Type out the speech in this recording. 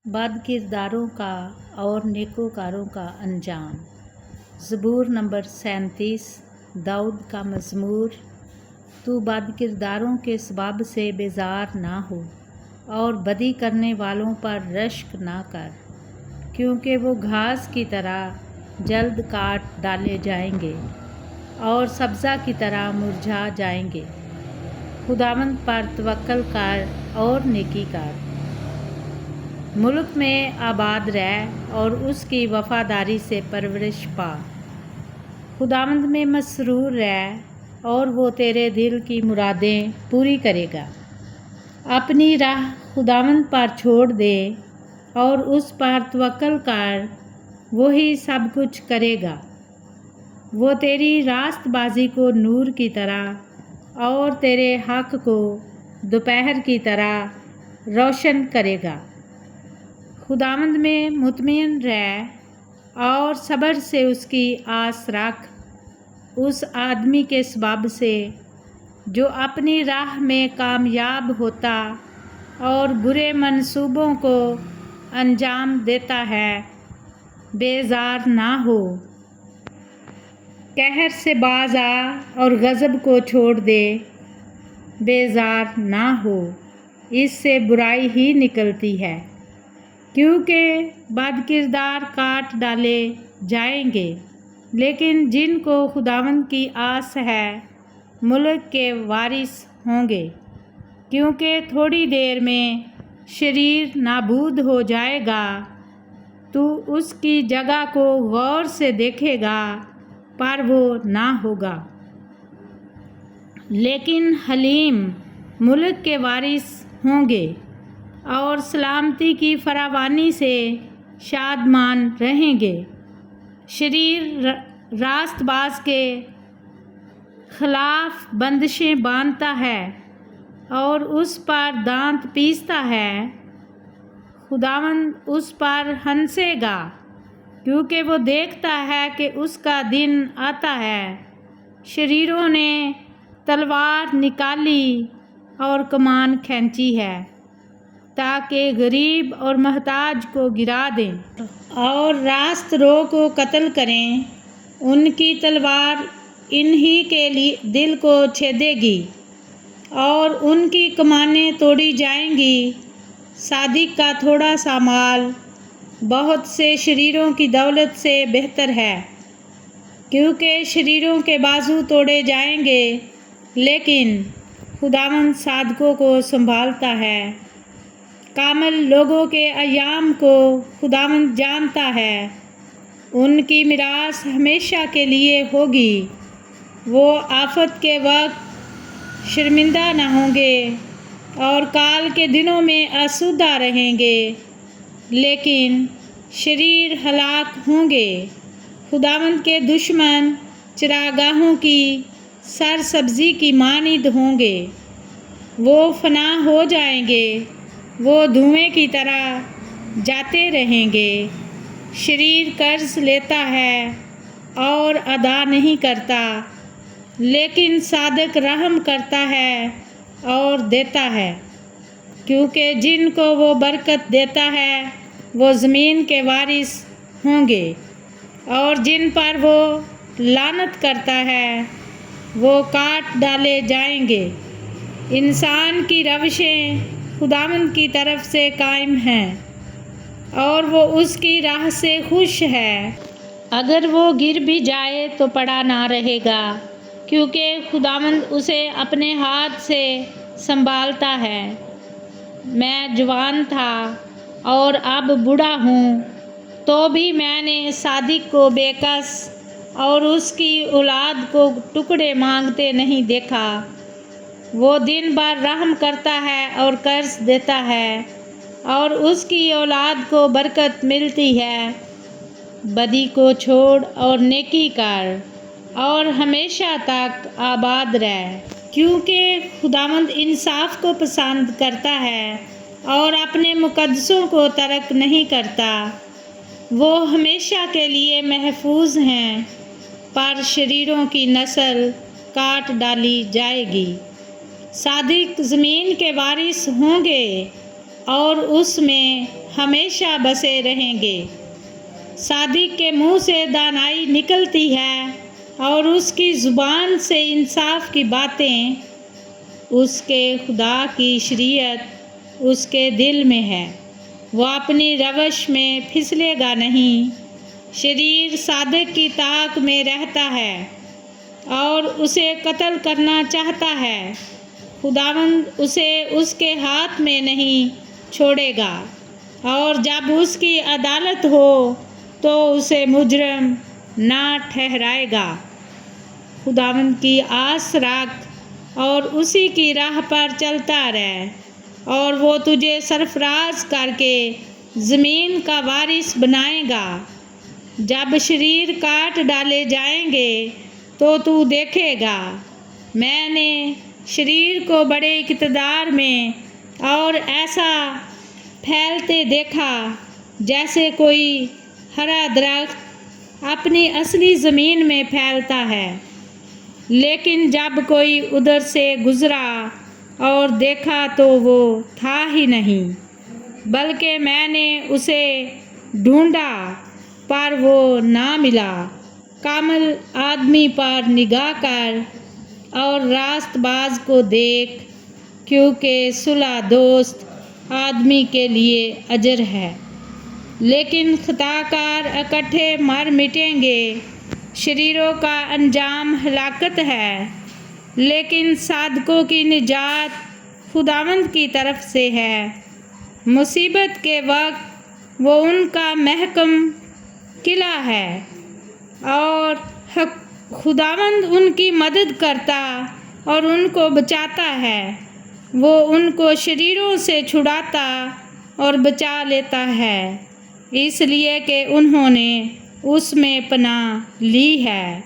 बद किरदारों का और नेकोकारों का अंजाम। ज़बूर नंबर 37 दाऊद का मज़मूर। तू बद किरदारों के सबब से बेजार ना हो और बदी करने वालों पर रश्क ना कर, क्योंकि वो घास की तरह जल्द काट डाले जाएंगे और सब्ज़ा की तरह मुरझा जाएंगे। खुदावंद पर तवक्कल कर और नेकी कर, मुल्क में आबाद रह और उसकी वफ़ादारी से परवरिश पा। खुदावंद में मसरूर रह और वो तेरे दिल की मुरादें पूरी करेगा। अपनी राह खुदावंद पर छोड़ दे और उस पर तवक्कल कर, वही सब कुछ करेगा। वो तेरी रास्तबाजी को नूर की तरह और तेरे हक़ को दोपहर की तरह रोशन करेगा। खुदावंद में मुतमईन रह और सब्र से उसकी आस रख, उस आदमी के सबब से जो अपनी राह में कामयाब होता और बुरे मंसूबों को अंजाम देता है। बेजार ना हो, कहर से बाज आ और गज़ब को छोड़ दे। बेजार ना हो, इससे बुराई ही निकलती है, क्योंकि बद किरदार काट डाले जाएंगे, लेकिन जिनको खुदावंद की आस है मुल्क के वारिस होंगे। क्योंकि थोड़ी देर में शरीर नाबूद हो जाएगा, तू उसकी जगह को गौर से देखेगा पर वो ना होगा, लेकिन हलीम मुल्क के वारिस होंगे और सलामती की फरावानी से शादमान रहेंगे। शरीर रास्तबाज के खिलाफ बंदिशें बांधता है और उस पर दांत पीसता है। खुदावंद उस पर हंसेगा, क्योंकि वो देखता है कि उसका दिन आता है। शरीरों ने तलवार निकाली और कमान खींची है, ताकि गरीब और महताज को गिरा दें और रास्त रो को कत्ल करें। उनकी तलवार इन्हीं के लिए दिल को छेदेगी और उनकी कमानें तोड़ी जाएंगी। सादिक का थोड़ा सा माल बहुत से शरीरों की दौलत से बेहतर है, क्योंकि शरीरों के बाजू तोड़े जाएंगे, लेकिन खुदावंद सादकों को संभालता है। कामल लोगों के अयाम को खुदावंद जानता है, उनकी मिरास हमेशा के लिए होगी। वो आफत के वक्त शर्मिंदा न होंगे और काल के दिनों में आसूदा रहेंगे, लेकिन शरीर हलाक होंगे। खुदावंद के दुश्मन चरागाहों की सरसब्जी की मानिद होंगे, वो फना हो जाएंगे, वो धुएं की तरह जाते रहेंगे। शरीर कर्ज लेता है और अदा नहीं करता, लेकिन सादक रहम करता है और देता है, क्योंकि जिनको वो बरकत देता है वो ज़मीन के वारिस होंगे, और जिन पर वो लानत करता है वो काट डाले जाएंगे। इंसान की रविशें खुदावंद की तरफ से कायम हैं और वो उसकी राह से खुश है। अगर वो गिर भी जाए तो पड़ा ना रहेगा, क्योंकि खुदावंद उसे अपने हाथ से संभालता है। मैं जवान था और अब बूढ़ा हूँ, तो भी मैंने सादिक को बेकस और उसकी औलाद को टुकड़े मांगते नहीं देखा। वो दिन भर रहम करता है और कर्ज देता है, और उसकी औलाद को बरकत मिलती है। बदी को छोड़ और नेकी कर और हमेशा तक आबाद रह, क्योंकि खुदावंद इंसाफ को पसंद करता है और अपने मुकद्दसों को तर्क नहीं करता। वो हमेशा के लिए महफूज हैं, पर शरीरों की नस्ल काट डाली जाएगी। सादिक ज़मीन के वारिस होंगे और उसमें ہمیشہ بسے رہیں گے۔ صادق کے منہ سے دانائی نکلتی ہے اور اس کی زبان سے انصاف کی باتیں۔ اس کے خدا کی شریعت اس کے دل میں ہے، وہ اپنی روش میں پھسلے گا نہیں۔ شریر صادق کی طاق میں رہتا ہے اور اسے قتل کرنا چاہتا ہے، خداوند اسے اس کے ہاتھ میں نہیں چھوڑے گا، اور جب اس کی عدالت ہو تو اسے مجرم نہ ٹھہرائے گا۔ خداوند کی آس رکھ اور اسی کی راہ پر چلتا رہ، اور وہ تجھے سرفراز کر کے زمین کا وارث بنائے گا۔ جب شریر کاٹ ڈالے جائیں گے تو تو دیکھے گا، میں نے شریر کو بڑے اقتدار میں اور ایسا پھیلتے دیکھا جیسے کوئی ہرا درخت اپنی اصلی زمین میں پھیلتا ہے، لیکن جب کوئی ادھر سے گزرا اور دیکھا تو وہ تھا ہی نہیں، بلکہ میں نے اسے ڈھونڈا پر وہ نہ ملا۔ کامل آدمی پر نگاہ کر اور راست باز کو دیکھ، کیونکہ صلح دوست آدمی کے لیے اجر ہے، لیکن خطا کار اکٹھے مر مٹیں گے۔ شریروں کا انجام ہلاکت ہے، لیکن صادقوں کی نجات خداوند کی طرف سے ہے۔ مصیبت کے وقت وہ ان کا محکم قلعہ ہے، اور خداوند ان کی مدد کرتا اور ان کو بچاتا ہے۔ وہ ان کو شریروں سے چھڑاتا اور بچا لیتا ہے، اس لیے کہ انہوں نے اس میں پناہ لی ہے۔